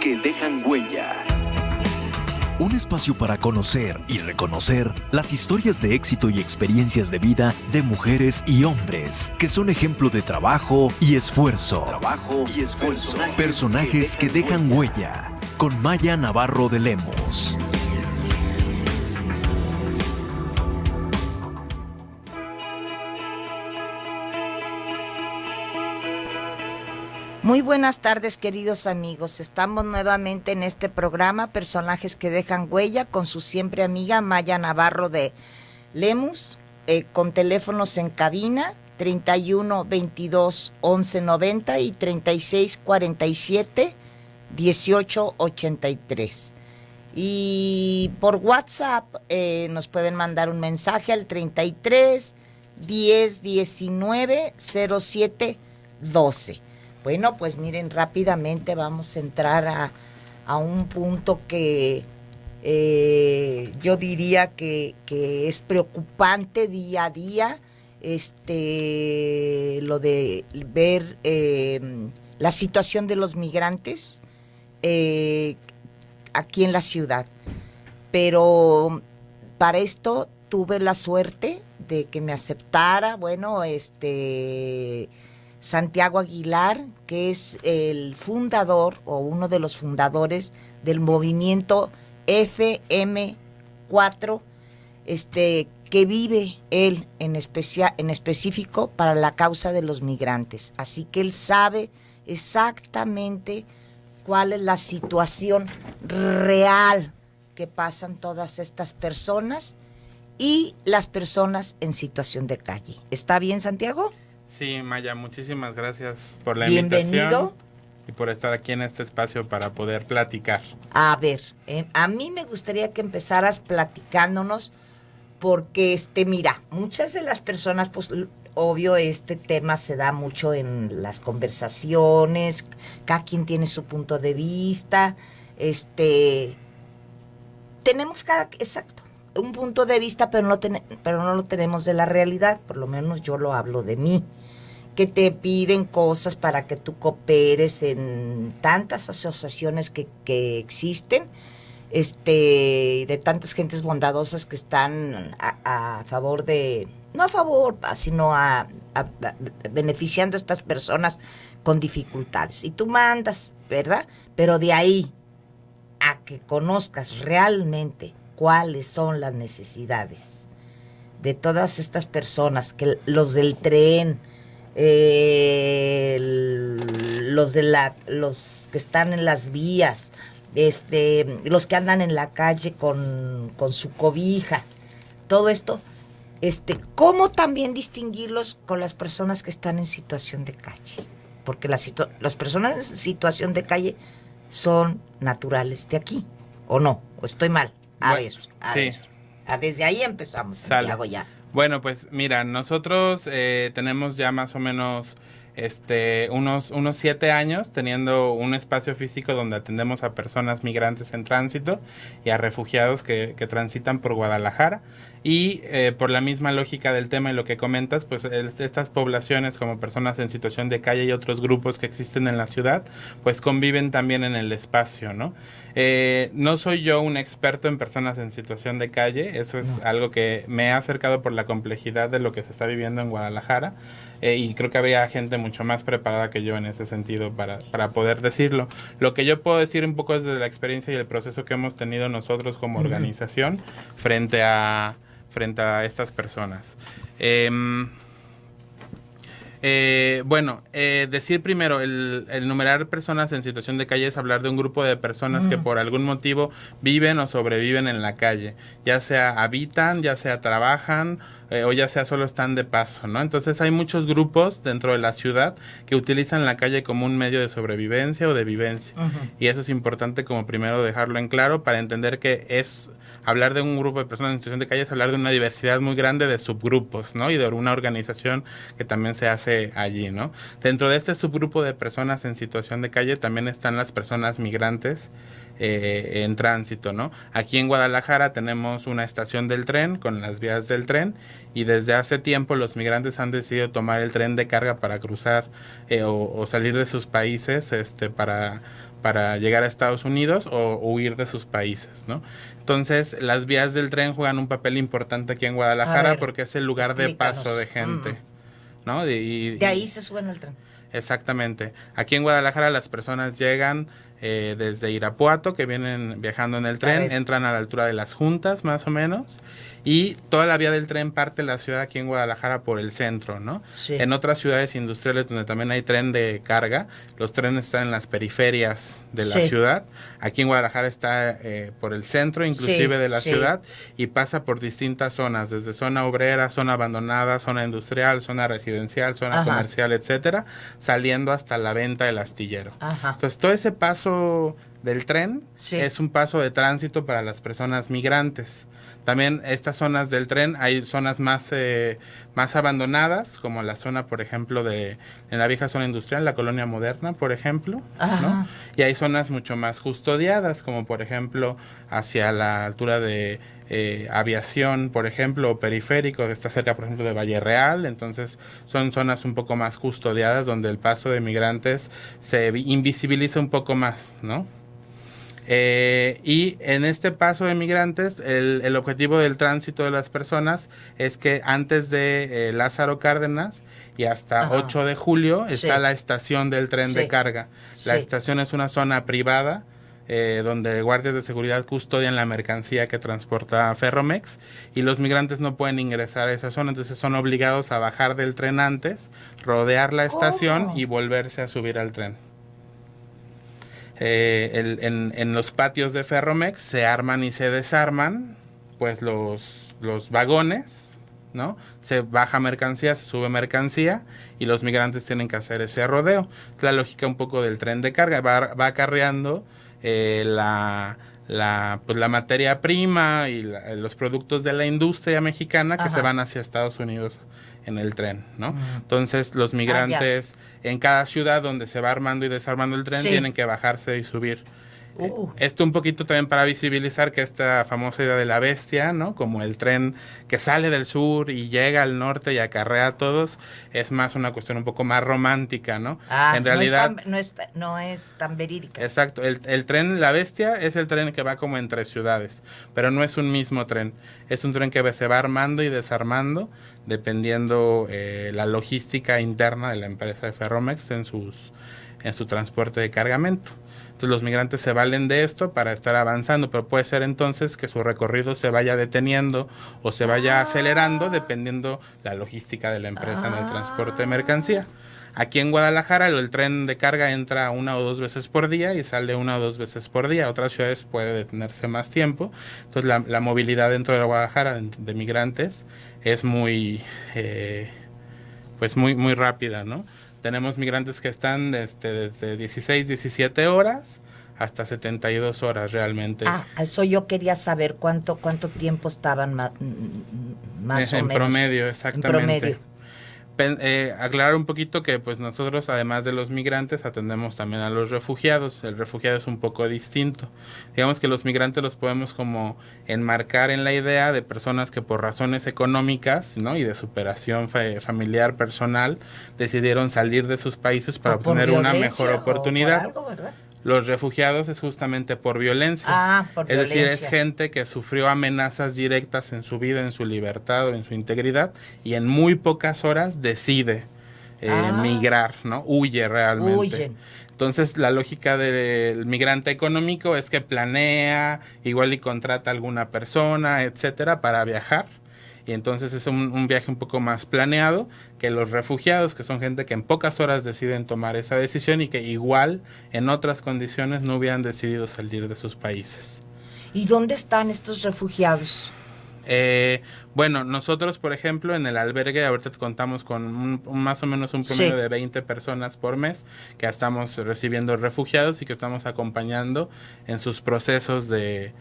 que dejan huella. Un espacio para conocer y reconocer las historias de éxito y experiencias de vida de mujeres y hombres que son ejemplo de trabajo y esfuerzo. Personajes que dejan huella. Con Maya Navarro de Lemos. Muy buenas tardes, queridos amigos. Estamos nuevamente en este programa Personajes que dejan huella con su siempre amiga Maya Navarro de Lemus, con teléfonos en cabina 31 22 11 90 y 36 47 18 83. Y por WhatsApp nos pueden mandar un mensaje al 33 10 19 07 12. Bueno, pues miren, rápidamente vamos a entrar a un punto que yo diría que es preocupante día a día, lo de ver la situación de los migrantes aquí en la ciudad. Pero para esto tuve la suerte de que me aceptara, Santiago Aguilar, que es el fundador o uno de los fundadores del movimiento FM4, que vive él en específico para la causa de los migrantes. Así que él sabe exactamente cuál es la situación real que pasan todas estas personas y las personas en situación de calle. ¿Está bien, Santiago? Sí, Maya, muchísimas gracias por la Bienvenido. invitación y por estar aquí en este espacio para poder platicar. A ver, a mí me gustaría que empezaras platicándonos porque, mira, muchas de las personas, pues, obvio, este tema se da mucho en las conversaciones, cada quien tiene su punto de vista, tenemos un punto de vista, pero no lo tenemos de la realidad, por lo menos yo lo hablo de mí, que te piden cosas para que tú cooperes en tantas asociaciones que existen, de tantas gentes bondadosas que están a favor de, no a favor, sino a beneficiando a estas personas con dificultades. Y tú mandas, ¿verdad? Pero de ahí a que conozcas realmente cuáles son las necesidades de todas estas personas, que los del tren, los que están en las vías, los que andan en la calle con su cobija, todo esto, ¿cómo también distinguirlos con las personas que están en situación de calle? Porque las personas en situación de calle son naturales de aquí, ¿o no? ¿O estoy mal? A ver. Desde ahí empezamos, Santiago, ya. Bueno, pues mira, nosotros tenemos ya más o menos unos 7 años teniendo un espacio físico donde atendemos a personas migrantes en tránsito y a refugiados que transitan por Guadalajara. Y por la misma lógica del tema y lo que comentas, pues estas poblaciones como personas en situación de calle y otros grupos que existen en la ciudad, pues conviven también en el espacio, ¿no? No soy yo un experto en personas en situación de calle, eso es algo que me ha acercado por la complejidad de lo que se está viviendo en Guadalajara, y creo que habría gente mucho más preparada que yo en ese sentido para poder decirlo. Lo que yo puedo decir un poco es de la experiencia y el proceso que hemos tenido nosotros como organización frente a estas personas. Decir primero, el enumerar personas en situación de calle es hablar de un grupo de personas que por algún motivo viven o sobreviven en la calle, ya sea habitan, ya sea trabajan, o ya sea solo están de paso, ¿no? Entonces hay muchos grupos dentro de la ciudad que utilizan la calle como un medio de sobrevivencia o de vivencia. Y eso es importante como primero dejarlo en claro para entender que es hablar de un grupo de personas en situación de calle, es hablar de una diversidad muy grande de subgrupos, ¿no? Y de una organización que también se hace allí, ¿no? Dentro de este subgrupo de personas en situación de calle también están las personas migrantes en tránsito, ¿no? Aquí en Guadalajara tenemos una estación del tren con las vías del tren y desde hace tiempo los migrantes han decidido tomar el tren de carga para cruzar o salir de sus países para llegar a Estados Unidos o huir de sus países, ¿no? Entonces, las vías del tren juegan un papel importante aquí en Guadalajara porque es el lugar de paso de gente, ¿no? De ahí se suben al tren. Exactamente. Aquí en Guadalajara las personas llegan desde Irapuato, que vienen viajando en el tren, entran a la altura de Las Juntas, más o menos, y toda la vía del tren parte de la ciudad aquí en Guadalajara por el centro, ¿no? Sí. En otras ciudades industriales donde también hay tren de carga, los trenes están en las periferias de la ciudad. Aquí en Guadalajara está por el centro, inclusive de la ciudad, y pasa por distintas zonas, desde zona obrera, zona abandonada, zona industrial, zona residencial, zona comercial, etcétera, saliendo hasta la venta del astillero. Entonces, todo ese paso del tren es un paso de tránsito para las personas migrantes. También estas zonas del tren, hay zonas más abandonadas, como la zona, por ejemplo, en la vieja zona industrial, la colonia moderna, por ejemplo, ¿no? Y hay zonas mucho más custodiadas, como por ejemplo hacia la altura de Aviación, por ejemplo, o Periférico, que está cerca, por ejemplo, de Valle Real. Entonces son zonas un poco más custodiadas donde el paso de migrantes se invisibiliza un poco más, ¿no? Y en este paso de migrantes, el objetivo del tránsito de las personas es que antes de Lázaro Cárdenas y hasta 8 de julio está la estación del tren de carga. La estación es una zona privada donde guardias de seguridad custodian la mercancía que transporta Ferromex, y los migrantes no pueden ingresar a esa zona, entonces son obligados a bajar del tren antes, rodear la estación y volverse a subir al tren. En los patios de Ferromex se arman y se desarman pues los vagones, ¿no? Se baja mercancía, se sube mercancía y los migrantes tienen que hacer ese rodeo. La lógica un poco del tren de carga va acarreando la materia prima y los productos de la industria mexicana que se van hacia Estados Unidos en el tren, ¿no? Entonces los migrantes en cada ciudad donde se va armando y desarmando el tren tienen que bajarse y subir. Esto un poquito también para visibilizar que esta famosa idea de la bestia, ¿no? Como el tren que sale del sur y llega al norte y acarrea a todos, es más una cuestión un poco más romántica, ¿no? En realidad no es tan verídica. Exacto, el tren, la bestia, es el tren que va como entre ciudades, pero no es un mismo tren. Es un tren que se va armando y desarmando dependiendo la logística interna de la empresa de Ferromex en su transporte de cargamento. Entonces los migrantes se valen de esto para estar avanzando, pero puede ser entonces que su recorrido se vaya deteniendo o se vaya acelerando dependiendo la logística de la empresa en el transporte de mercancía. Aquí en Guadalajara el tren de carga entra 1 o 2 veces por día y sale 1 o 2 veces por día. Otras ciudades puede detenerse más tiempo. Entonces la movilidad dentro de Guadalajara de migrantes es muy rápida, ¿no? Tenemos migrantes que están desde 16, 17 horas hasta 72 horas realmente. Eso yo quería saber cuánto tiempo estaban más o menos. En promedio, exactamente. Aclarar un poquito que pues nosotros además de los migrantes atendemos también a los refugiados. El refugiado es un poco distinto. Digamos que los migrantes los podemos como enmarcar en la idea de personas que por razones económicas, ¿no? Y de superación familiar, personal, decidieron salir de sus países para obtener una mejor oportunidad. O por algo, ¿verdad? Los refugiados es justamente por violencia. Es decir, es gente que sufrió amenazas directas en su vida, en su libertad o en su integridad y en muy pocas horas decide migrar, ¿no? Huye realmente. Huyen. Entonces la lógica del migrante económico es que planea, igual y contrata a alguna persona, etcétera, para viajar. Y entonces es un viaje un poco más planeado que los refugiados, que son gente que en pocas horas deciden tomar esa decisión y que igual en otras condiciones no hubieran decidido salir de sus países. ¿Y dónde están estos refugiados? Bueno, nosotros, por ejemplo, en el albergue ahorita contamos con más o menos un promedio de 20 personas por mes que estamos recibiendo refugiados y que estamos acompañando en sus procesos de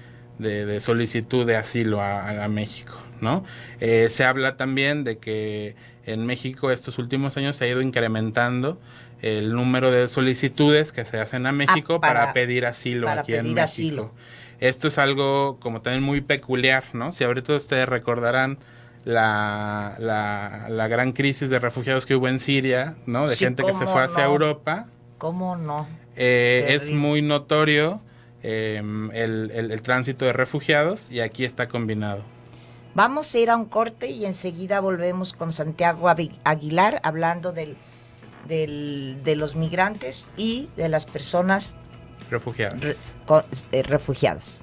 solicitud de asilo a México, ¿no? Se habla también de que en México estos últimos años se ha ido incrementando el número de solicitudes que se hacen a México para pedir asilo aquí en México. Esto es algo como también muy peculiar, ¿no? Si ahorita ustedes recordarán la gran crisis de refugiados que hubo en Siria, ¿no? De gente que se fue hacia Europa. ¿Cómo no? Es Terrible. muy notorio el tránsito de refugiados y aquí está combinado. Vamos a ir a un corte y enseguida volvemos con Santiago Aguilar hablando de los migrantes y de las personas Refugiados. refugiadas.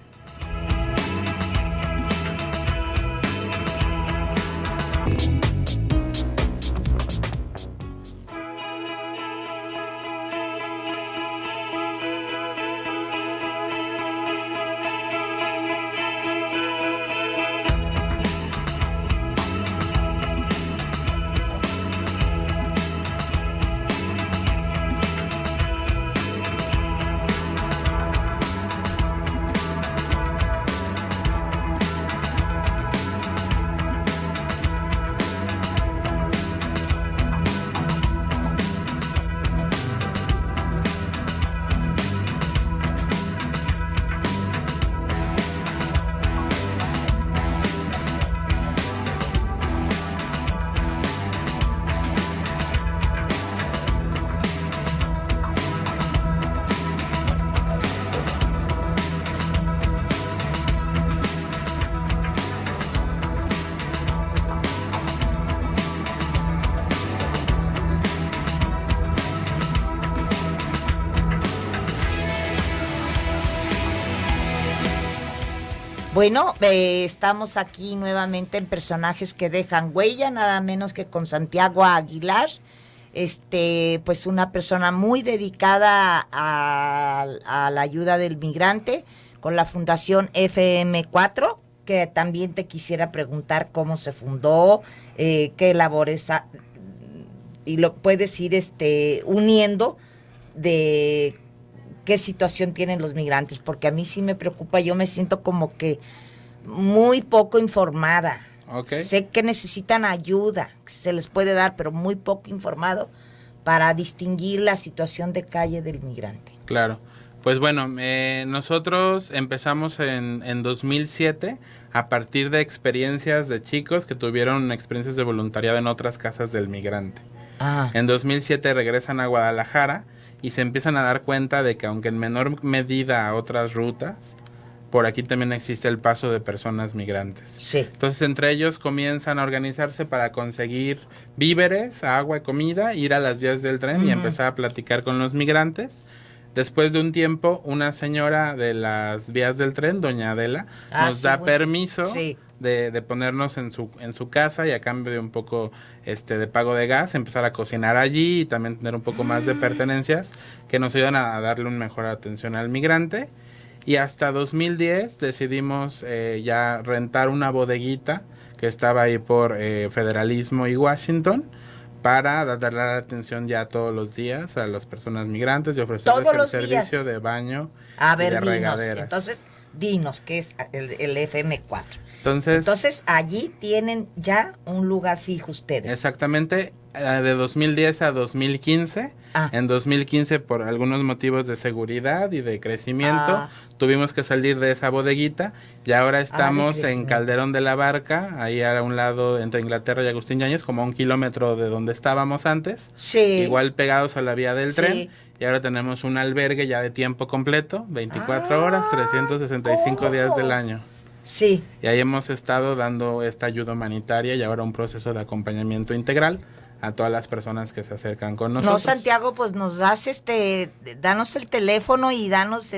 Bueno, estamos aquí nuevamente en Personajes que Dejan Huella, nada menos que con Santiago Aguilar, pues una persona muy dedicada a la ayuda del migrante con la Fundación FM4, que también te quisiera preguntar cómo se fundó, qué labores y lo puedes ir uniendo de qué situación tienen los migrantes, porque a mí sí me preocupa, yo me siento como que muy poco informada. Okay. Sé que necesitan ayuda, que se les puede dar, pero muy poco informado para distinguir la situación de calle del migrante. Claro. Pues bueno, nosotros empezamos en 2007 a partir de experiencias de chicos que tuvieron experiencias de voluntariado en otras casas del migrante. En 2007 regresan a Guadalajara y se empiezan a dar cuenta de que aunque en menor medida a otras rutas, por aquí también existe el paso de personas migrantes. Sí. Entonces entre ellos comienzan a organizarse para conseguir víveres, agua, comida, ir a las vías del tren y empezar a platicar con los migrantes. Después de un tiempo, una señora de las vías del tren, doña Adela, nos da permiso de ponernos en su casa y a cambio de un poco de pago de gas, empezar a cocinar allí y también tener un poco más de pertenencias que nos ayudan a darle una mejor atención al migrante. Y hasta 2010 decidimos ya rentar una bodeguita que estaba ahí por Federalismo y Washington, para darle la atención ya todos los días a las personas migrantes y ofrecerles el servicio de baño y de regaderas. Entonces, dinos, ¿qué es el FM4? Entonces, allí tienen ya un lugar fijo ustedes. Exactamente, de 2010 a 2015. En 2015, por algunos motivos de seguridad y de crecimiento, tuvimos que salir de esa bodeguita y ahora estamos en Calderón de la Barca, ahí a un lado entre Inglaterra y Agustín Yáñez, como a 1 kilómetro de donde estábamos antes. Sí. Igual pegados a la vía del tren. Y ahora tenemos un albergue ya de tiempo completo, 24 horas, 365 días del año. Sí. Y ahí hemos estado dando esta ayuda humanitaria y ahora un proceso de acompañamiento integral a todas las personas que se acercan con nosotros. No, Santiago, pues nos das danos el teléfono y danos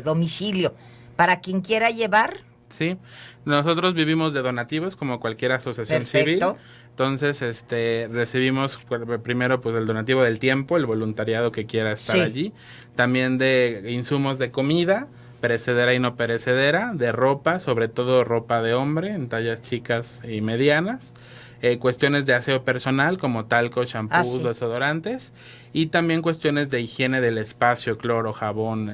domicilio para quien quiera llevar. Sí, nosotros vivimos de donativos como cualquier asociación civil. Entonces, recibimos primero pues el donativo del tiempo, el voluntariado que quiera estar allí, también de insumos de comida, perecedera y no perecedera, de ropa, sobre todo ropa de hombre en tallas chicas y medianas, cuestiones de aseo personal como talco, shampoo, desodorantes, y también cuestiones de higiene del espacio, cloro, jabón,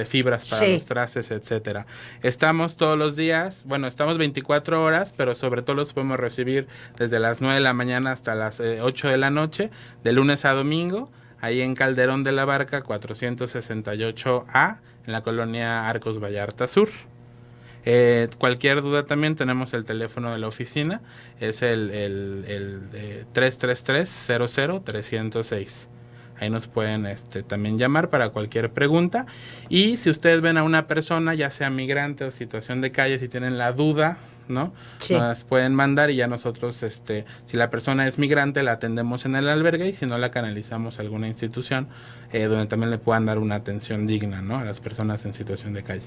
fibras para los trastes, etcétera. Estamos todos los días, bueno, estamos 24 horas, pero sobre todo los podemos recibir desde las 9 de la mañana hasta las 8 de la noche, de lunes a domingo, ahí en Calderón de la Barca, 468A, en la colonia Arcos Vallarta Sur. Cualquier duda también tenemos el teléfono de la oficina, es el 333-00-306. Ahí nos pueden también llamar para cualquier pregunta. Y si ustedes ven a una persona, ya sea migrante o situación de calle, si tienen la duda, ¿no? Sí. Nos pueden mandar y ya nosotros, si la persona es migrante, la atendemos en el albergue y si no, la canalizamos a alguna institución donde también le puedan dar una atención digna, ¿no? A las personas en situación de calle.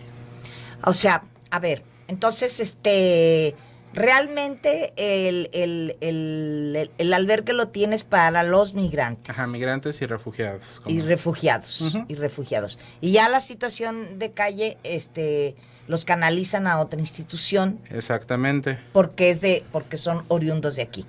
O sea, a ver, entonces, realmente el albergue lo tienes para los migrantes. Ajá, migrantes y refugiados. Y refugiados, Uh-huh. y refugiados. Y ya la situación de calle, los canalizan a otra institución. Exactamente. Porque son oriundos de aquí.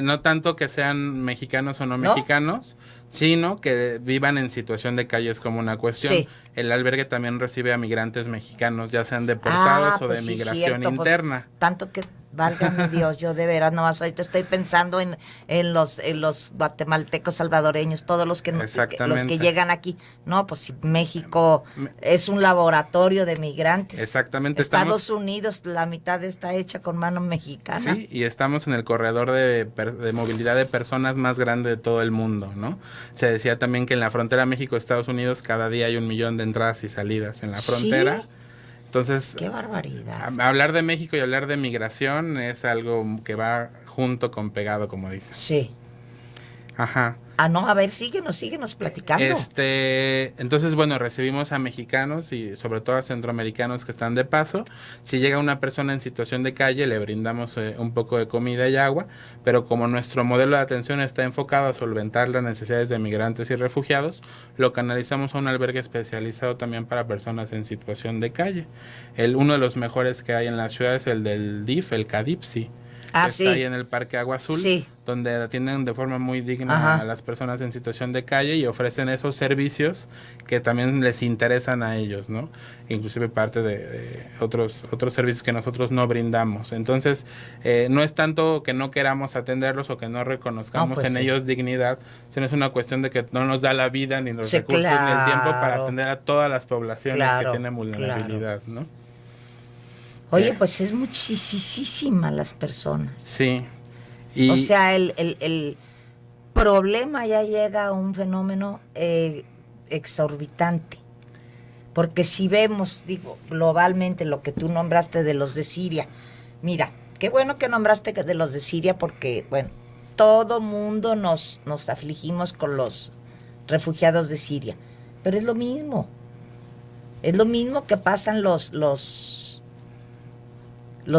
No tanto que sean mexicanos o no mexicanos, sino que vivan en situación de calle es como una cuestión. Sí. El albergue también recibe a migrantes mexicanos, ya sean deportados o pues de sí, migración cierto, interna. Pues, tanto que, válgame Dios, yo de veras nomás ahorita estoy pensando en los guatemaltecos, salvadoreños, todos los que llegan aquí. No, pues si México es un laboratorio de migrantes. Exactamente. Estados Unidos, la mitad está hecha con mano mexicana. Sí, y estamos en el corredor de movilidad de personas más grande de todo el mundo, ¿no? Se decía también que en la frontera México-Estados Unidos cada día hay 1 millón de entradas y salidas en la frontera. ¿Sí? Entonces, ¡qué barbaridad! Hablar de México y hablar de migración es algo que va junto con pegado, como dices. Sí. Ajá. No, a ver, síguenos platicando. Entonces, bueno, recibimos a mexicanos y sobre todo a centroamericanos que están de paso. Si llega una persona en situación de calle, le brindamos un poco de comida y agua, pero como nuestro modelo de atención está enfocado a solventar las necesidades de migrantes y refugiados, lo canalizamos a un albergue especializado también para personas en situación de calle. Uno de los mejores que hay en la ciudad es el del DIF, el CADIPSI. Sí. Está ahí en el Parque Agua Azul, sí, donde atienden de forma muy digna Ajá. a las personas en situación de calle y ofrecen esos servicios que también les interesan a ellos, ¿no? Inclusive parte de otros servicios que nosotros no brindamos. Entonces, no es tanto que no queramos atenderlos o que no reconozcamos en ellos dignidad, sino es una cuestión de que no nos da la vida, ni los recursos, ni el tiempo para atender a todas las poblaciones que tienen vulnerabilidad, ¿no? Oye, pues es muchísima las personas. Sí. O sea, el problema ya llega a un fenómeno exorbitante. Porque si vemos, globalmente lo que tú nombraste de los de Siria. Mira, qué bueno que nombraste de los de Siria porque, bueno, todo mundo nos afligimos con los refugiados de Siria. Pero es lo mismo. Es lo mismo que pasan los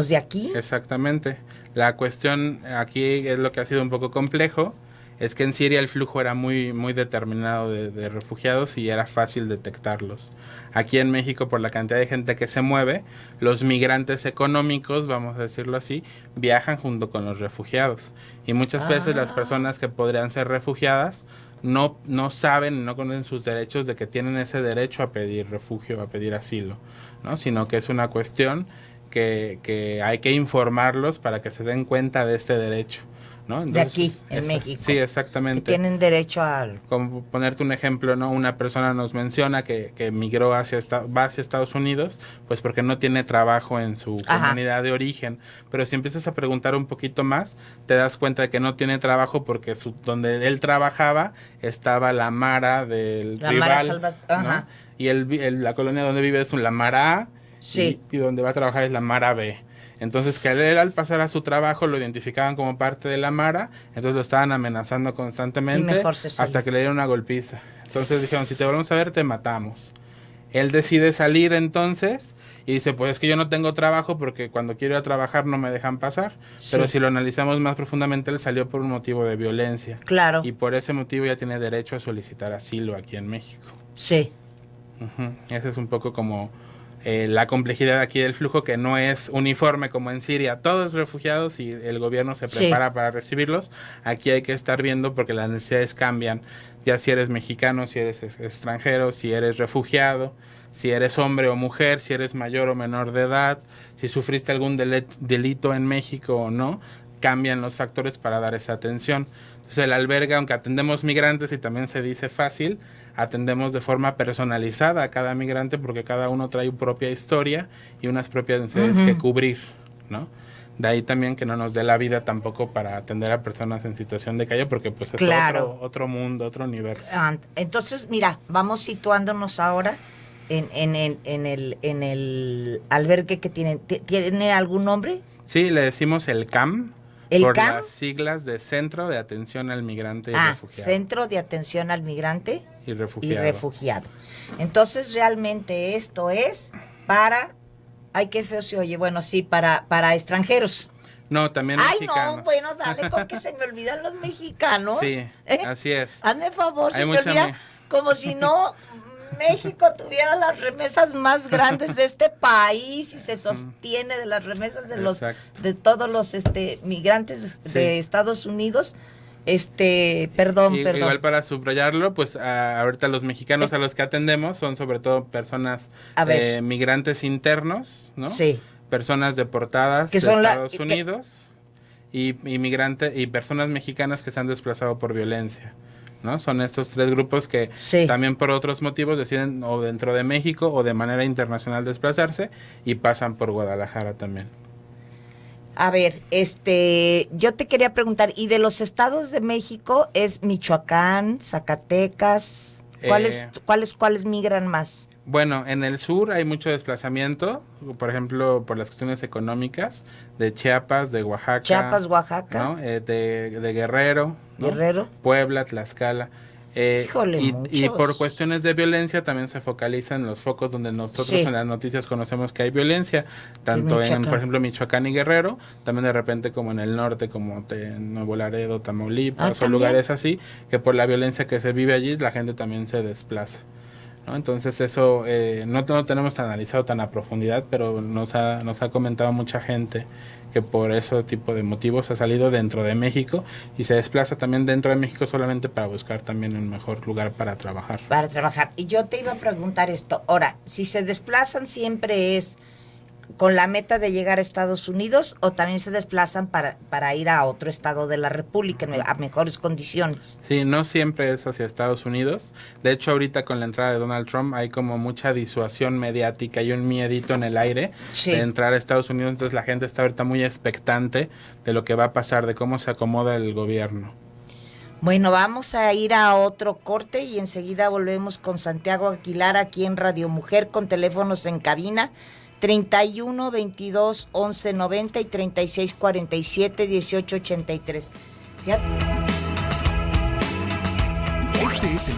de aquí. Exactamente. La cuestión aquí es lo que ha sido un poco complejo, es que en Siria el flujo era muy, muy determinado de refugiados y era fácil detectarlos. Aquí en México, por la cantidad de gente que se mueve, los migrantes económicos, vamos a decirlo así, viajan junto con los refugiados. Y muchas veces las personas que podrían ser refugiadas no saben, no conocen sus derechos de que tienen ese derecho a pedir refugio, a pedir asilo, ¿no? Sino que es una cuestión que hay que informarlos para que se den cuenta de este derecho, ¿no? Entonces, de aquí, en México. Sí, exactamente. Que tienen derecho a... Como ponerte un ejemplo, ¿no? Una persona nos menciona que migró va hacia Estados Unidos, pues porque no tiene trabajo en su comunidad de origen. Pero si empiezas a preguntar un poquito más, te das cuenta de que no tiene trabajo porque donde él trabajaba estaba la Mara del rival, ¿no? Y la colonia donde vive es la Mara A, sí. y donde va a trabajar es la Mara B. Entonces, que él al pasar a su trabajo lo identificaban como parte de la Mara, entonces lo estaban amenazando constantemente hasta que le dieron una golpiza. Entonces dijeron, si te volvemos a ver, te matamos. Él decide salir entonces y dice, pues es que yo no tengo trabajo porque cuando quiero ir a trabajar no me dejan pasar. Sí. Pero si lo analizamos más profundamente, él salió por un motivo de violencia. Claro. Y por ese motivo ya tiene derecho a solicitar asilo aquí en México. Sí. Ese es un poco como... la complejidad aquí del flujo, que no es uniforme como en Siria, todos refugiados y el gobierno se prepara para recibirlos. Aquí hay que estar viendo porque las necesidades cambian, ya si eres mexicano, si eres extranjero, si eres refugiado, si eres hombre o mujer, si eres mayor o menor de edad, si sufriste algún delito en México o no, cambian los factores para dar esa atención. Entonces el albergue, aunque atendemos migrantes y también se dice fácil, atendemos de forma personalizada a cada migrante porque cada uno trae su propia historia y unas propias necesidades que cubrir, ¿no? De ahí también que no nos dé la vida tampoco para atender a personas en situación de calle porque pues es Claro. otro mundo, otro universo. Entonces, mira, vamos situándonos ahora en el albergue que tienen. ¿Tiene algún nombre? Sí, le decimos el CAM. ¿El por CAM? las siglas de Centro de Atención al Migrante y Refugiado. Centro de Atención al Migrante Y y Refugiado. Refugiado. Entonces, realmente esto es para... Ay, qué feo se oye. Bueno, sí, para extranjeros. No, también Ay, mexicanos. no, bueno, dale, porque se me olvidan los mexicanos. Sí, ¿Eh? así es. Hazme favor, Hay se me mucha olvida, me- como si no México tuviera las remesas más grandes de este país y se sostiene de las remesas de los Exacto. de todos los migrantes de Sí. Estados Unidos. Perdón. Igual para subrayarlo, pues ahorita los mexicanos a los que atendemos son sobre todo personas A ver. migrantes internos, ¿no? Sí. Personas deportadas Que de son Estados Unidos y migrantes y personas mexicanas que se han desplazado por violencia, ¿no? Son estos tres grupos que Sí. también por otros motivos deciden o dentro de México o de manera internacional desplazarse y pasan por Guadalajara también. A ver, yo te quería preguntar, ¿y de los estados de México es Michoacán, Zacatecas? ¿Cuáles migran más? Bueno, en el sur hay mucho desplazamiento, por ejemplo, por las cuestiones económicas, de Chiapas, de Oaxaca. Chiapas, Oaxaca. ¿no? De Guerrero. ¿no? Guerrero. Puebla, Tlaxcala. Híjole, y muchos. por cuestiones de violencia también se focalizan los focos donde nosotros Sí. en las noticias conocemos que hay violencia, tanto en, Michoacán. por ejemplo, Michoacán y Guerrero, también de repente como en el norte, como Nuevo Laredo, Tamaulipas, o ¿también? lugares así, que por la violencia que se vive allí, la gente también se desplaza. ¿No? Entonces eso no tenemos analizado tan a profundidad, pero nos ha comentado mucha gente que por ese tipo de motivos ha salido dentro de México y se desplaza también dentro de México solamente para buscar también un mejor lugar para trabajar. Para trabajar. Y yo te iba a preguntar esto. Ahora, si se desplazan siempre es con la meta de llegar a Estados Unidos o también se desplazan para ir a otro estado de la República a mejores condiciones. Sí, no siempre es hacia Estados Unidos. De hecho, ahorita con la entrada de Donald Trump hay como mucha disuasión mediática y un miedito en el aire Sí. de entrar a Estados Unidos. Entonces la gente está ahorita muy expectante de lo que va a pasar, de cómo se acomoda el gobierno. Bueno, vamos a ir a otro corte y enseguida volvemos con Santiago Aguilar aquí en Radio Mujer con teléfonos en cabina 31 22 11 90 y 36 47 18 83. Fíjate. Este es el...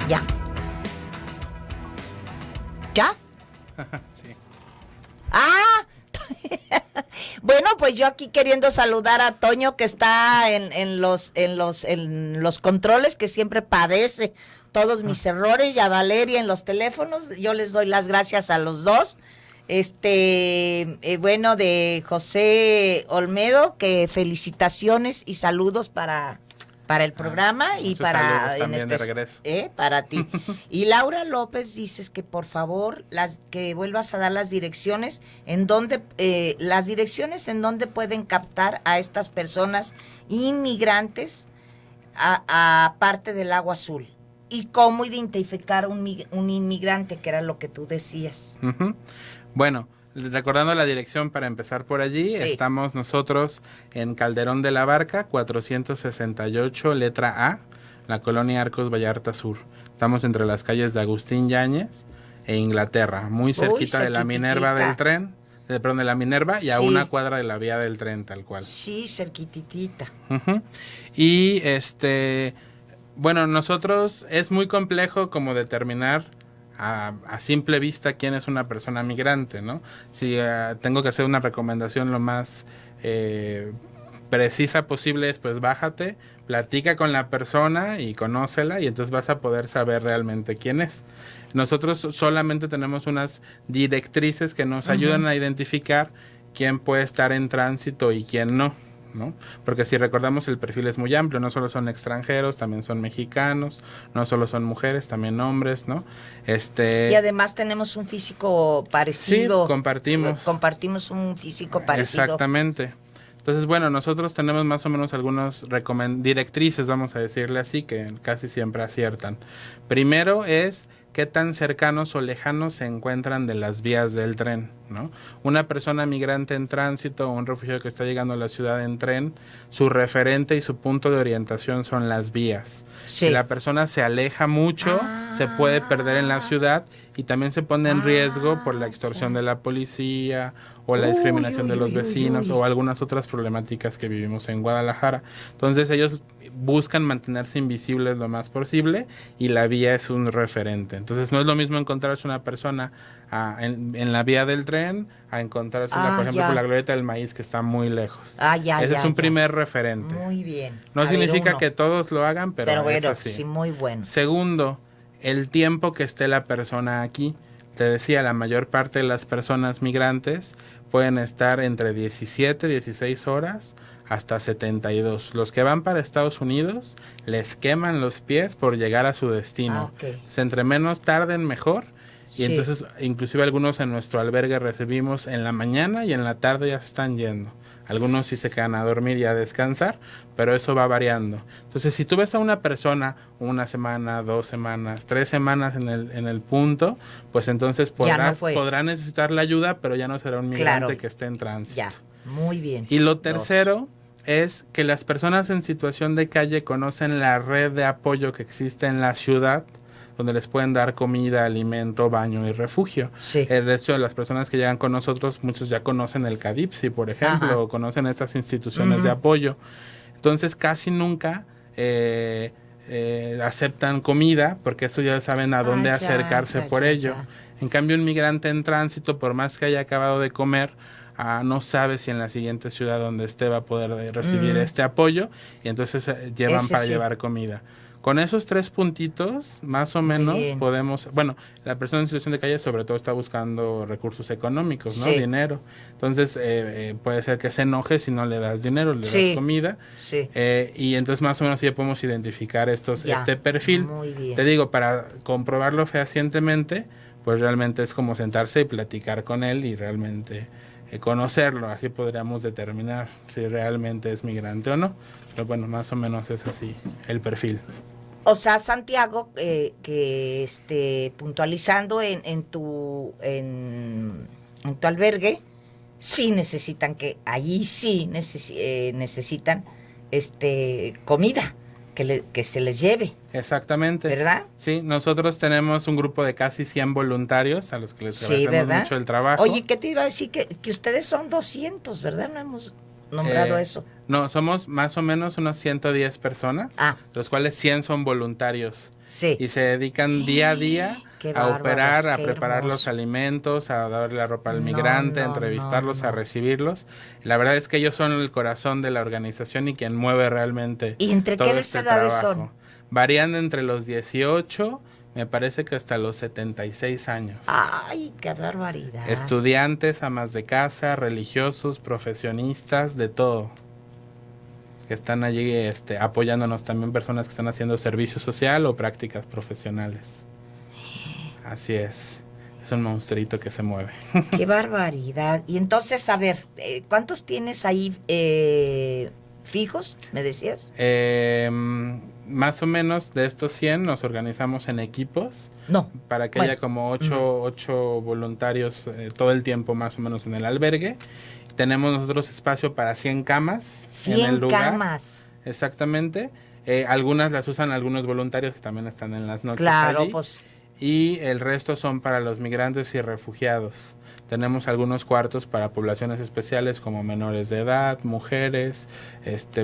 Ya. ¿Ya? Sí. ¡Ah! Bueno, pues yo aquí queriendo saludar a Toño que está en los controles, que siempre padece todos mis errores, y a Valeria en los teléfonos. Yo les doy las gracias a los dos. Bueno, de José Olmedo, que felicitaciones y saludos para el programa y muchos para saludos también de regreso. para ti. Y Laura López dices que por favor que vuelvas a dar las direcciones en donde pueden captar a estas personas inmigrantes a parte del agua azul y cómo identificar un inmigrante, que era lo que tú decías. Ujú. Bueno, recordando la dirección para empezar por allí, Sí. estamos nosotros en Calderón de la Barca, 468, letra A, la colonia Arcos Vallarta Sur. Estamos entre las calles de Agustín Yáñez e Inglaterra, muy cerquita de la Minerva del tren, de la Minerva y a Sí. una cuadra de la vía del tren, tal cual. Sí, cerquititita. Ujú. Y bueno, nosotros es muy complejo como determinar a simple vista quién es una persona migrante, ¿no? Si tengo que hacer una recomendación lo más precisa posible es, pues bájate, platica con la persona y conócela, y entonces vas a poder saber realmente quién es. Nosotros solamente tenemos unas directrices que nos ayudan a identificar quién puede estar en tránsito y quién no, ¿no? Porque si recordamos, el perfil es muy amplio, no solo son extranjeros, también son mexicanos, no solo son mujeres, también hombres, ¿no? Y además tenemos un físico parecido. Sí, compartimos un físico parecido. Exactamente. Entonces, bueno, nosotros tenemos más o menos algunas directrices, vamos a decirle así, que casi siempre aciertan. Primero es qué tan cercanos o lejanos se encuentran de las vías del tren, ¿no? Una persona migrante en tránsito o un refugiado que está llegando a la ciudad en tren, su referente y su punto de orientación son las vías. Sí. Si la persona se aleja mucho, se puede perder en la ciudad y también se pone en riesgo por la extorsión de la policía o la discriminación de los vecinos o algunas otras problemáticas que vivimos en Guadalajara. Entonces ellos buscan mantenerse invisibles lo más posible y la vía es un referente. Entonces no es lo mismo encontrarse una persona en la vía del tren a encontrarse por ejemplo por la glorieta del maíz, que está muy lejos. Ese es un primer referente. Muy bien. No significa que todos lo hagan, pero bueno, es así. Sí, muy bueno. Segundo, el tiempo que esté la persona aquí. Te decía, la mayor parte de las personas migrantes pueden estar entre 17, 16 horas hasta 72. Los que van para Estados Unidos les queman los pies por llegar a su destino. Entre menos tarden, mejor. Y entonces, inclusive algunos en nuestro albergue recibimos en la mañana y en la tarde ya se están yendo. Algunos sí se quedan a dormir y a descansar, pero eso va variando. Entonces, si tú ves a una persona 1 semana, 2 semanas, 3 semanas en el punto, pues entonces podrá necesitar la ayuda, pero ya no será un migrante que esté en tránsito. Ya, muy bien. Y lo tercero es que las personas en situación de calle conocen la red de apoyo que existe en la ciudad, donde les pueden dar comida, alimento, baño y refugio. El resto de las personas que llegan con nosotros, muchos ya conocen el CADIPSI, por ejemplo, o conocen estas instituciones de apoyo. Entonces casi nunca aceptan comida, porque eso ya saben a dónde acercarse por ello. En cambio, un migrante en tránsito, por más que haya acabado de comer, no sabe si en la siguiente ciudad donde esté va a poder recibir este apoyo, y entonces llevan para llevar comida. Con esos 3 puntitos, más o menos, podemos... Bueno, la persona en situación de calle sobre todo está buscando recursos económicos, ¿no? Dinero. Entonces, puede ser que se enoje si no le das dinero, le das comida. Y entonces, más o menos, ya podemos identificar este perfil. Muy bien. Te digo, para comprobarlo fehacientemente, pues realmente es como sentarse y platicar con él y realmente conocerlo. Así podríamos determinar si realmente es migrante o no. Pero bueno, más o menos es así el perfil. O sea, Santiago, puntualizando en tu albergue, sí necesitan allí sí necesitan comida que se les lleve. Exactamente. ¿Verdad? Sí, nosotros tenemos un grupo de casi 100 voluntarios a los que les agradecemos mucho el trabajo. Oye, ¿qué te iba a decir? Que ustedes son 200, ¿verdad? No hemos nombrado eso. No, somos más o menos unos 110 personas, los cuales 100 son voluntarios. Y se dedican día a día a operar, a preparar los alimentos, a darle la ropa al migrante, a entrevistarlos, a recibirlos. La verdad es que ellos son el corazón de la organización y quien mueve realmente. ¿Y entre qué edades son? Varían entre los 18, me parece que hasta los 76 años. ¡Ay, qué barbaridad! Estudiantes, amas de casa, religiosos, profesionistas, de todo. Que están allí apoyándonos, también personas que están haciendo servicio social o prácticas profesionales. Así es. Es un monstruito que se mueve. ¡Qué barbaridad! Y entonces, a ver, ¿cuántos tienes ahí fijos, me decías? Más o menos de estos 100 nos organizamos en equipos. Para que haya como 8 voluntarios todo el tiempo más o menos en el albergue. Tenemos nosotros espacio para 100 camas. 100 en el lugar. camas. Exactamente. Algunas las usan algunos voluntarios que también están en las noches. Claro, allí. pues. y el resto son para los migrantes y refugiados. Tenemos algunos cuartos para poblaciones especiales como menores de edad, mujeres,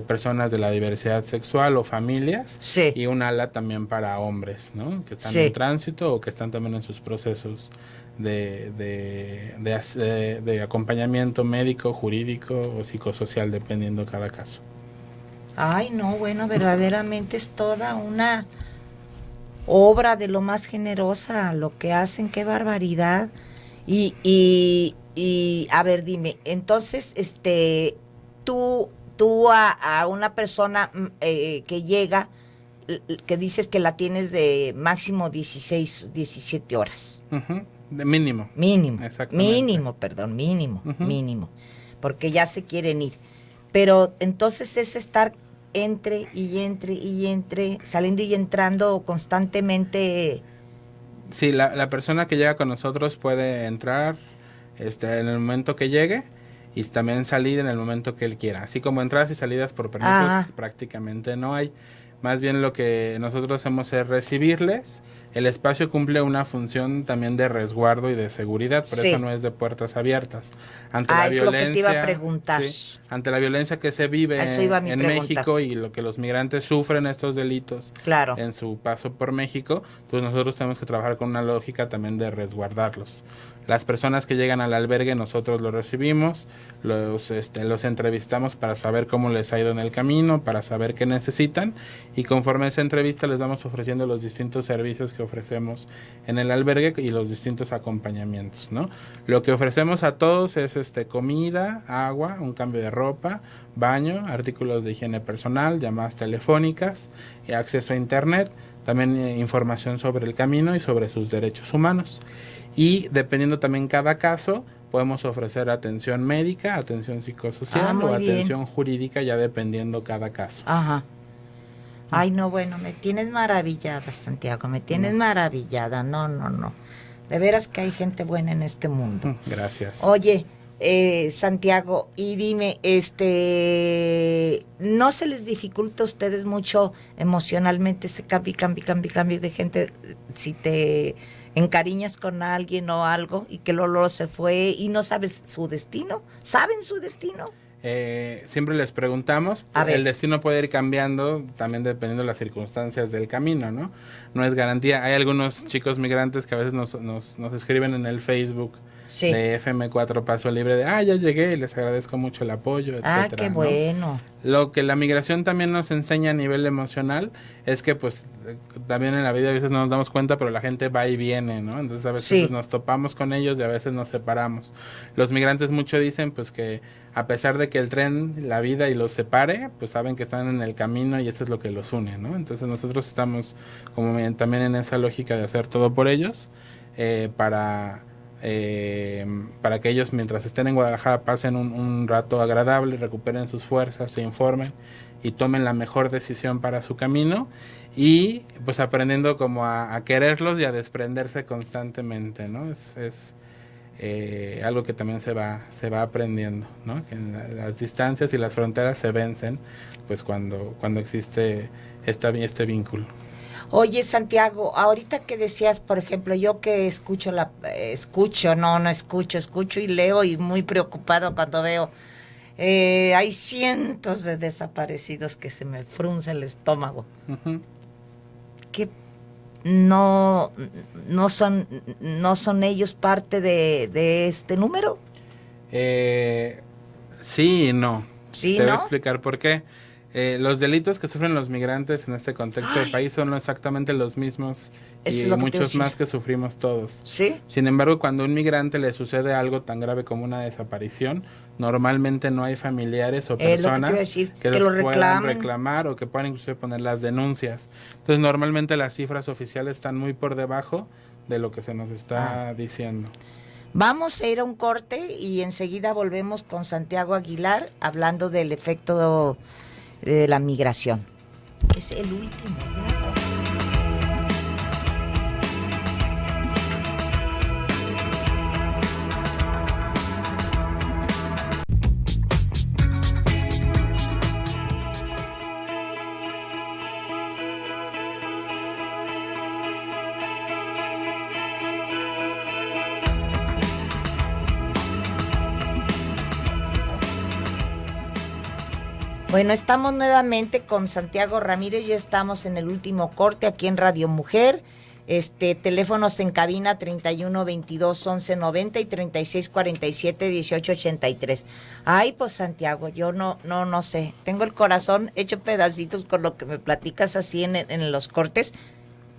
personas de la diversidad sexual o familias, Sí. y un ala también para hombres, ¿no? Que están Sí. en tránsito o que están también en sus procesos de acompañamiento médico, jurídico o psicosocial, dependiendo cada caso. Ay, no, bueno, verdaderamente es toda una obra de lo más generosa lo que hacen, qué barbaridad. Y a ver, dime, entonces, tú a una persona que llega, que dices que la tienes de máximo 16, 17 horas. Ujú. De mínimo. Mínimo, Exactamente. mínimo, porque ya se quieren ir. Pero entonces es estar entre, saliendo y entrando constantemente. Sí, la persona que llega con nosotros puede entrar en el momento que llegue y también salir en el momento que él quiera. Así como entradas y salidas por permisos Ajá. prácticamente no hay. Más bien lo que nosotros hacemos es recibirles. El espacio cumple una función también de resguardo y de seguridad, por Sí. eso no es de puertas abiertas. Ante Es lo que te iba a preguntar. sí, ante la violencia que se vive A eso iba mi en pregunta. México y lo que los migrantes sufren estos delitos Claro. en su paso por México, pues nosotros tenemos que trabajar con una lógica también de resguardarlos. Las personas que llegan al albergue nosotros los recibimos, los entrevistamos para saber cómo les ha ido en el camino, para saber qué necesitan, y conforme a esa entrevista les vamos ofreciendo los distintos servicios que ofrecemos en el albergue y los distintos acompañamientos, ¿no? Lo que ofrecemos a todos es comida, agua, un cambio de ropa, baño, artículos de higiene personal, llamadas telefónicas, y acceso a internet, también información sobre el camino y sobre sus derechos humanos. Y dependiendo también cada caso, podemos ofrecer atención médica, atención psicosocial muy o bien. atención jurídica, ya dependiendo cada caso. Ajá. Ay, no, bueno, me tienes maravillada, Santiago, me tienes maravillada. No. De veras que hay gente buena en este mundo. Gracias. Oye, Santiago, y dime, ¿no se les dificulta a ustedes mucho emocionalmente ese cambio de gente? Si te encariñas con alguien o algo y que luego se fue y no sabes su destino, ¿saben su destino? Siempre les preguntamos, A ver. el destino puede ir cambiando también dependiendo de las circunstancias del camino, ¿no? No es garantía. Hay algunos chicos migrantes que a veces nos escriben en el Facebook Sí. de FM4 Paso Libre de, ya llegué, les agradezco mucho el apoyo, etcétera, Qué ¿no? bueno. Lo que la migración también nos enseña a nivel emocional es que pues también en la vida a veces no nos damos cuenta, pero la gente va y viene, ¿no? Entonces a veces Sí. nos topamos con ellos y a veces nos separamos. Los migrantes mucho dicen pues que a pesar de que el tren, la vida y los separe, pues saben que están en el camino y eso es lo que los une, ¿no? Entonces nosotros estamos como también en esa lógica de hacer todo por ellos, para que ellos mientras estén en Guadalajara pasen un rato agradable, recuperen sus fuerzas, se informen y tomen la mejor decisión para su camino, y pues aprendiendo como a quererlos y a desprenderse constantemente, ¿no? Es algo que también se va aprendiendo, ¿no? Que las distancias y las fronteras se vencen pues cuando existe este vínculo. Oye, Santiago, ahorita que decías, por ejemplo, yo que escucho y leo y muy preocupado cuando veo, hay cientos de desaparecidos que se me frunce el estómago. Uh-huh. Que no son ellos parte de este número. Sí y no. Sí, Te voy a ¿no? explicar por qué. Los delitos que sufren los migrantes en este contexto del país son exactamente los mismos Eso y es lo que te iba a muchos decir. más que sufrimos todos. Sí. Sin embargo, cuando a un migrante le sucede algo tan grave como una desaparición, normalmente no hay familiares o Es lo que te personas iba a decir, que que los lo puedan reclamen. reclamar o que puedan incluso poner las denuncias. Entonces, normalmente las cifras oficiales están muy por debajo de lo que se nos está diciendo. Vamos a ir a un corte y enseguida volvemos con Santiago Aguilar hablando del efecto de la migración. Es el último, ya. Bueno, estamos nuevamente con Santiago Ramírez, ya estamos en el último corte aquí en Radio Mujer. Teléfonos en cabina 31 22 11 90 y 36 47 18 83. Ay, pues Santiago, yo no sé, tengo el corazón hecho pedacitos con lo que me platicas así en los cortes.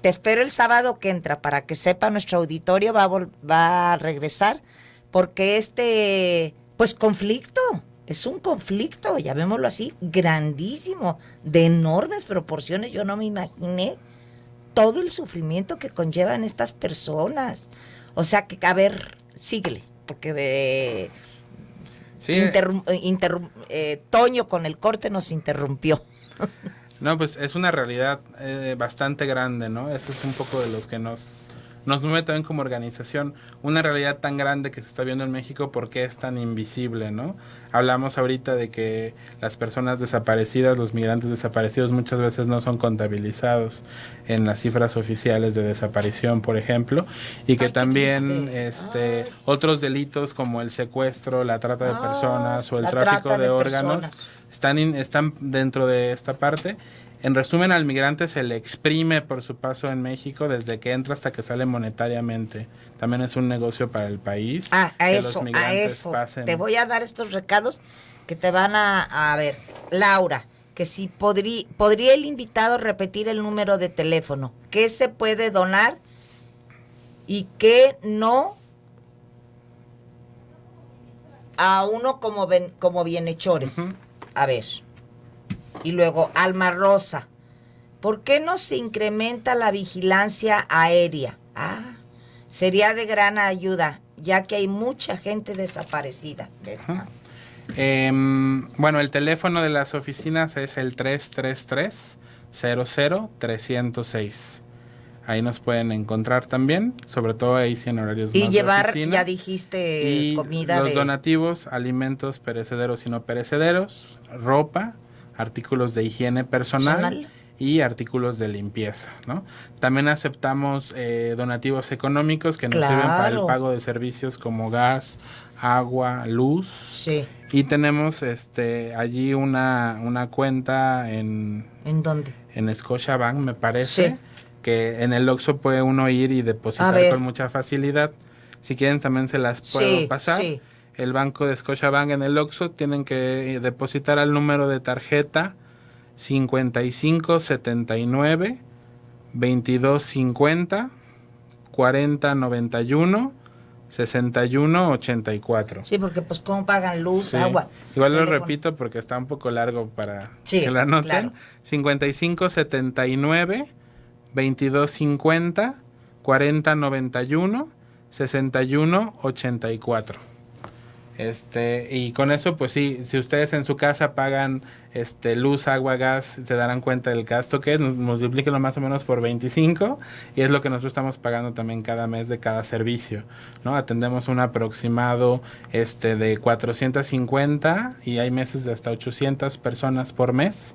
Te espero el sábado que entra para que sepa nuestro auditorio, va a regresar, porque pues conflicto. Es un conflicto, llamémoslo así, grandísimo, de enormes proporciones. Yo no me imaginé todo el sufrimiento que conllevan estas personas. O sea que, a ver, síguele, porque Sí, Toño con el corte nos interrumpió. no, pues es una realidad bastante grande, ¿no? Eso es un poco de lo que nos mueve también como organización. Una realidad tan grande que se está viendo en México, ¿por qué es tan invisible, no? Hablamos ahorita de que las personas desaparecidas, los migrantes desaparecidos, muchas veces no son contabilizados en las cifras oficiales de desaparición, por ejemplo, y que también otros delitos como el secuestro, la trata de personas o el tráfico de órganos están dentro de esta parte. En resumen, al migrante se le exprime por su paso en México desde que entra hasta que sale monetariamente. También es un negocio para el país. A eso. Te voy a dar estos recados que te van a ver. Laura, que si podría el invitado repetir el número de teléfono. ¿Qué se puede donar y qué no a uno como bienhechores? Uh-huh. A ver. Y luego, Alma Rosa, ¿por qué no se incrementa la vigilancia aérea? Sería de gran ayuda, ya que hay mucha gente desaparecida. Bueno, el teléfono de las oficinas es el 333-00-306. Ahí nos pueden encontrar también, sobre todo ahí sí en horarios y más llevar, de oficina. ya dijiste, y comida. Los donativos, alimentos perecederos y no perecederos, ropa, artículos de higiene personal y artículos de limpieza, ¿no? También aceptamos donativos económicos que nos sirven para el pago de servicios como gas, agua, luz. Sí. Y tenemos allí una cuenta en... ¿En dónde? En Scotiabank, me parece. Sí. Que en el Oxxo puede uno ir y depositar con mucha facilidad. Si quieren también se las puedo pasar. Sí. El banco de Scotiabank en el Oxxo tienen que depositar al número de tarjeta 5579 2250 4091 6184. Sí, porque pues cómo pagan luz, agua. Igual teléfono. Lo repito porque está un poco largo para que lo anoten. Claro. 5579 2250 4091 6184. Y con eso, pues sí, si ustedes en su casa pagan luz, agua, gas, se darán cuenta del gasto que es, multiplíquenlo más o menos por 25 y es lo que nosotros estamos pagando también cada mes de cada servicio, ¿no? Atendemos un aproximado de 450 y hay meses de hasta 800 personas por mes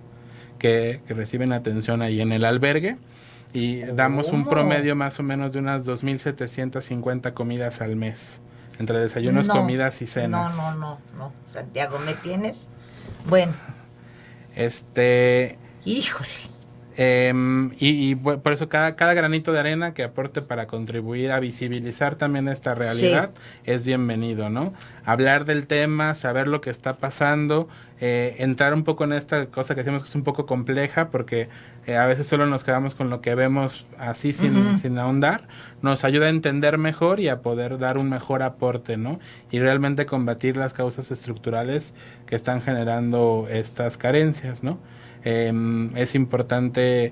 que reciben atención ahí en el albergue. Y damos un promedio más o menos de unas 2,750 comidas al mes, entre desayunos, comidas y cenas. No, Santiago, ¿me tienes? Bueno. Híjole. Y por eso cada granito de arena que aporte para contribuir a visibilizar también esta realidad es bienvenido, ¿no? Hablar del tema, saber lo que está pasando, entrar un poco en esta cosa que decimos que es un poco compleja porque a veces solo nos quedamos con lo que vemos así sin ahondar, nos ayuda a entender mejor y a poder dar un mejor aporte, ¿no? Y realmente combatir las causas estructurales que están generando estas carencias, ¿no? Es importante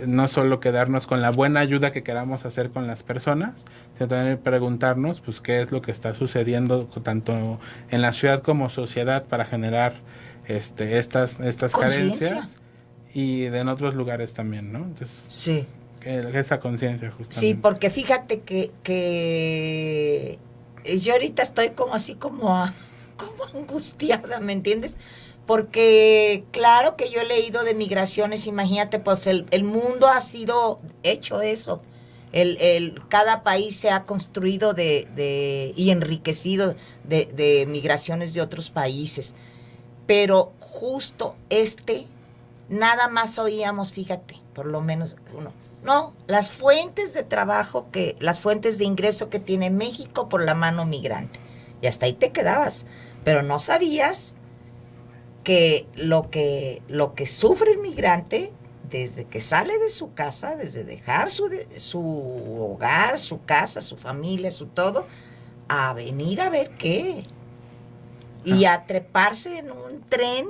no solo quedarnos con la buena ayuda que queramos hacer con las personas, sino también preguntarnos pues qué es lo que está sucediendo tanto en la ciudad como sociedad para generar estas carencias y en otros lugares también, ¿no? Entonces, esa conciencia justamente. Sí, porque fíjate que yo ahorita estoy como así como angustiada, ¿me entiendes? Porque claro que yo he leído de migraciones, imagínate, pues el mundo ha sido hecho eso. Cada país se ha construido y enriquecido de migraciones de otros países. pero justo nada más oíamos, fíjate, por lo menos uno. No, las fuentes de trabajo, las fuentes de ingreso que tiene México por la mano migrante. Y hasta ahí te quedabas. Pero no sabías que lo que sufre el migrante desde que sale de su casa, desde dejar su hogar, su casa, su familia, su todo, a venir a ver qué. Y a treparse en un tren.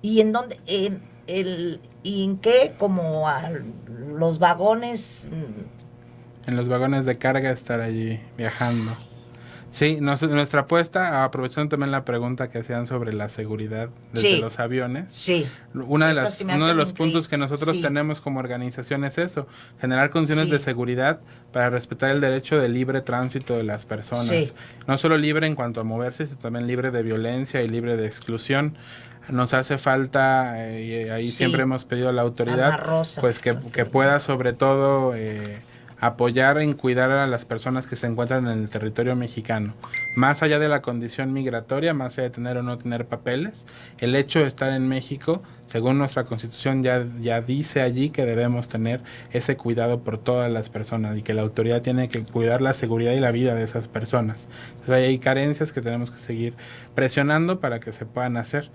¿Y en dónde? ¿Y en qué? Como a los vagones. En los vagones de carga estar allí viajando. Sí, nuestra apuesta, aprovechando también la pregunta que hacían sobre la seguridad desde los aviones. Sí. Uno de los puntos que nosotros tenemos como organización es eso, generar condiciones de seguridad para respetar el derecho de libre tránsito de las personas. Sí. No solo libre en cuanto a moverse, sino también libre de violencia y libre de exclusión. Nos hace falta, y ahí siempre hemos pedido a la autoridad, pues que pueda sobre todo apoyar en cuidar a las personas que se encuentran en el territorio mexicano. Más allá de la condición migratoria, más allá de tener o no tener papeles, el hecho de estar en México, según nuestra Constitución, ya dice allí que debemos tener ese cuidado por todas las personas y que la autoridad tiene que cuidar la seguridad y la vida de esas personas. Entonces hay carencias que tenemos que seguir presionando para que se puedan hacer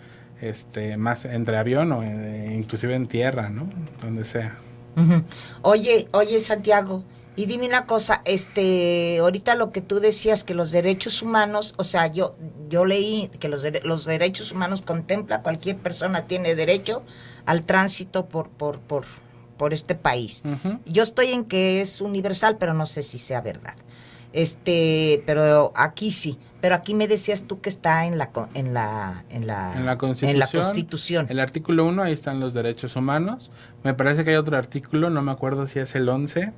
más entre avión o inclusive en tierra, ¿no? Donde sea. Uh-huh. Oye, Santiago, y dime una cosa, ahorita lo que tú decías, que los derechos humanos, o sea, yo leí que los derechos humanos contempla cualquier persona tiene derecho al tránsito por este país. Uh-huh. Yo estoy en que es universal, pero no sé si sea verdad. Pero aquí sí. Pero aquí me decías tú que está en la Constitución. El artículo 1, ahí están los derechos humanos. Me parece que hay otro artículo, no me acuerdo si es el 11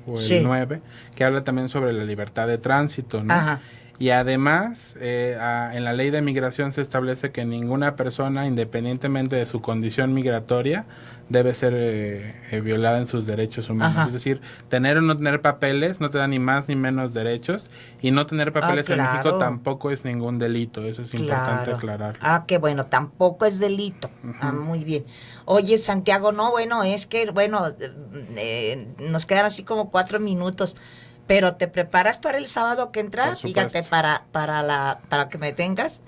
o el 9, que habla también sobre la libertad de tránsito, ¿no? Ajá. Y además, en la ley de migración se establece que ninguna persona, independientemente de su condición migratoria, debe ser violada en sus derechos humanos. Ajá. Es decir, tener o no tener papeles no te da ni más ni menos derechos, y no tener papeles en México tampoco es ningún delito. Eso es importante aclararlo. Qué bueno, tampoco es delito. Uh-huh. Muy bien. Oye, Santiago, es que, nos quedan así como 4 minutos. Pero te preparas para el sábado que entra, fíjate, para que me tengas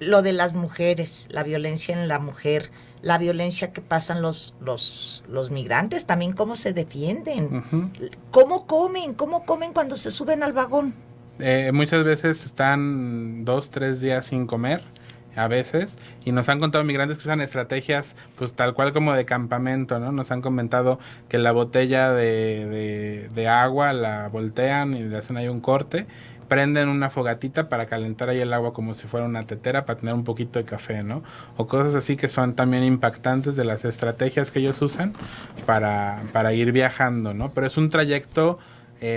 lo de las mujeres, la violencia en la mujer, la violencia que pasan los migrantes, también cómo se defienden, uh-huh. cómo comen cuando se suben al vagón. Muchas veces están 2-3 días sin comer, a veces, y nos han contado migrantes que usan estrategias pues tal cual como de campamento, ¿no? Nos han comentado que la botella de agua la voltean y le hacen ahí un corte, prenden una fogatita para calentar ahí el agua como si fuera una tetera para tener un poquito de café, ¿no? O cosas así que son también impactantes de las estrategias que ellos usan para ir viajando, ¿no? Pero es un trayecto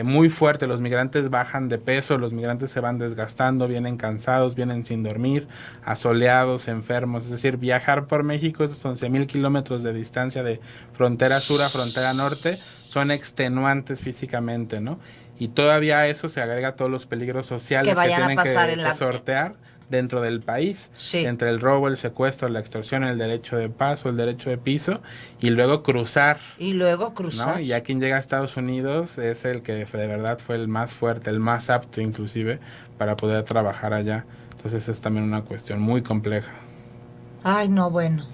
muy fuerte. Los migrantes bajan de peso, los migrantes se van desgastando, vienen cansados, vienen sin dormir, asoleados, enfermos. Es decir, viajar por México, esos 11,000 kilómetros de distancia de frontera sur a frontera norte, son extenuantes físicamente, ¿no? Y todavía a eso se agrega todos los peligros sociales que tienen que sortear dentro del país, entre el robo, el secuestro, la extorsión, el derecho de paso, el derecho de piso, y luego cruzar. ¿No? Y ya quien llega a Estados Unidos es el que de verdad fue el más fuerte, el más apto inclusive para poder trabajar allá. Entonces es también una cuestión muy compleja. Ay, no, bueno.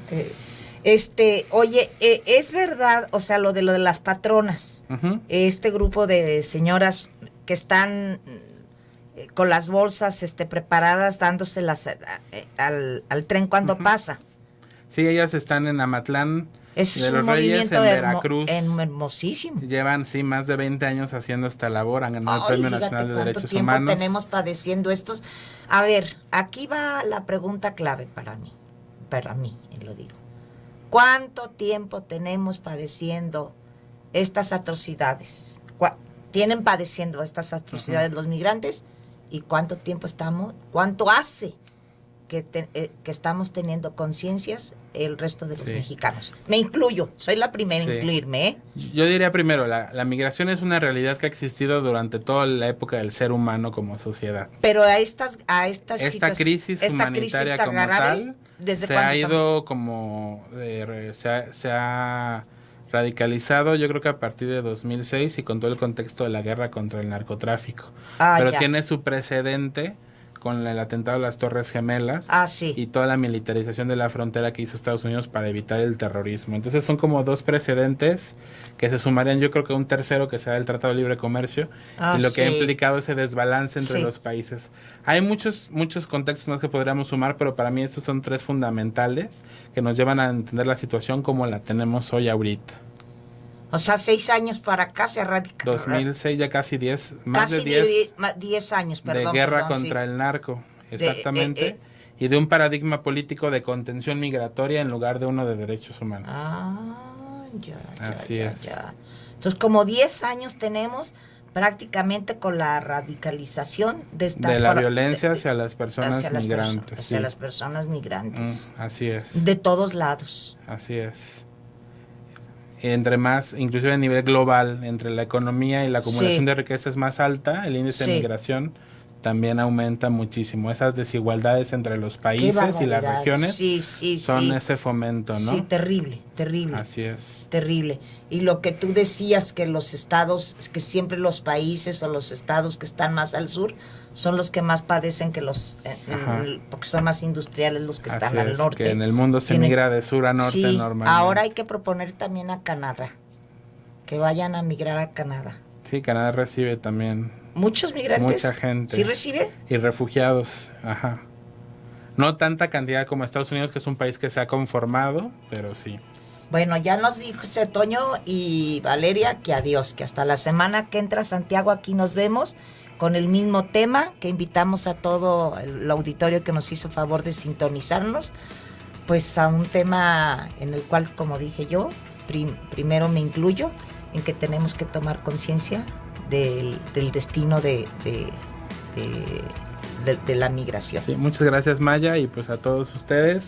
Oye, es verdad, o sea, lo de las patronas, uh-huh. Este grupo de señoras que están con las bolsas preparadas dándoselas al tren cuando uh-huh. pasa. Sí, ellas están en Amatlán Ese de es los un Reyes, movimiento en Veracruz. Hermosísimo. Llevan más de 20 años haciendo esta labor, han ganado el Premio Nacional de Derechos Humanos. ¿Cuánto tiempo tenemos padeciendo estos? A ver, aquí va la pregunta clave para mí, lo digo. ¿Cuánto tiempo tenemos padeciendo estas atrocidades? ¿Tienen padeciendo estas atrocidades uh-huh. los migrantes? ¿Y cuánto tiempo cuánto hace que estamos teniendo conciencias el resto de los Sí. mexicanos. Me incluyo, soy la primera en Sí. incluirme, ¿eh? Yo diría primero, la migración es una realidad que ha existido durante toda la época del ser humano como sociedad. Pero a esta Esta crisis humanitaria tan como grave, tal ¿desde se cuándo ha ido estamos? como se ha radicalizado, yo creo que a partir de 2006 y con todo el contexto de la guerra contra el narcotráfico. Pero Ya. tiene su precedente con el atentado a las Torres Gemelas Sí. y toda la militarización de la frontera que hizo Estados Unidos para evitar el terrorismo. Entonces son como dos precedentes que se sumarían, yo creo que un tercero que sea el Tratado de Libre Comercio y lo que ha Sí. implicado ese desbalance entre Sí. los países. Hay muchos contextos más que podríamos sumar, pero para mí estos son tres fundamentales que nos llevan a entender la situación como la tenemos hoy ahorita. O sea, 6 años para acá se radica. 2006, ya casi 10, más Casi de 10 10 años, perdón. de guerra perdón, contra sí. el narco, exactamente, y de un paradigma político de contención migratoria en lugar de uno de derechos humanos. Ya. Así es. Entonces, como 10 años tenemos prácticamente con la radicalización de esta De la violencia hacia las personas hacia las migrantes. hacia sí. las personas migrantes. Así es, De todos lados. así es. Entre más, inclusive a nivel global, entre la economía y la acumulación Sí. de riqueza es más alta, el índice Sí. de migración también aumenta muchísimo. Esas desigualdades entre los países y las barbaridad. regiones Sí, son ese fomento, ¿no? Sí, terrible. Así es. Terrible. Y lo que tú decías, que los estados, que siempre los países o los estados que están más al sur son los que más padecen que los, Ajá. porque son más industriales los que están Así al es, norte. que en el mundo se Tienen- migra de sur a norte Sí, normalmente. ahora hay que proponer también a Canadá, que vayan a migrar a Canadá. Sí, Canadá recibe también Muchos migrantes. mucha gente. ¿Sí recibe? Y refugiados, ajá. No tanta cantidad como Estados Unidos, que es un país que se ha conformado, pero sí. Bueno, ya nos dijo Toño y Valeria que adiós, que hasta la semana que entra Santiago aquí nos vemos con el mismo tema, que invitamos a todo el auditorio que nos hizo favor de sintonizarnos, pues a un tema en el cual, como dije yo, primero me incluyo, en que tenemos que tomar conciencia del destino de la migración. Sí, muchas gracias, Maya, y pues a todos ustedes.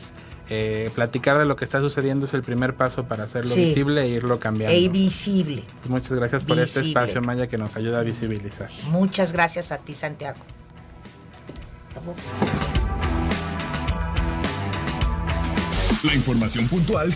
Platicar de lo que está sucediendo es el primer paso para hacerlo Sí. visible e irlo cambiando. E visible. Muchas gracias por este Visible. espacio, Maya, que nos ayuda a visibilizar. Muchas gracias a ti, Santiago. La información puntual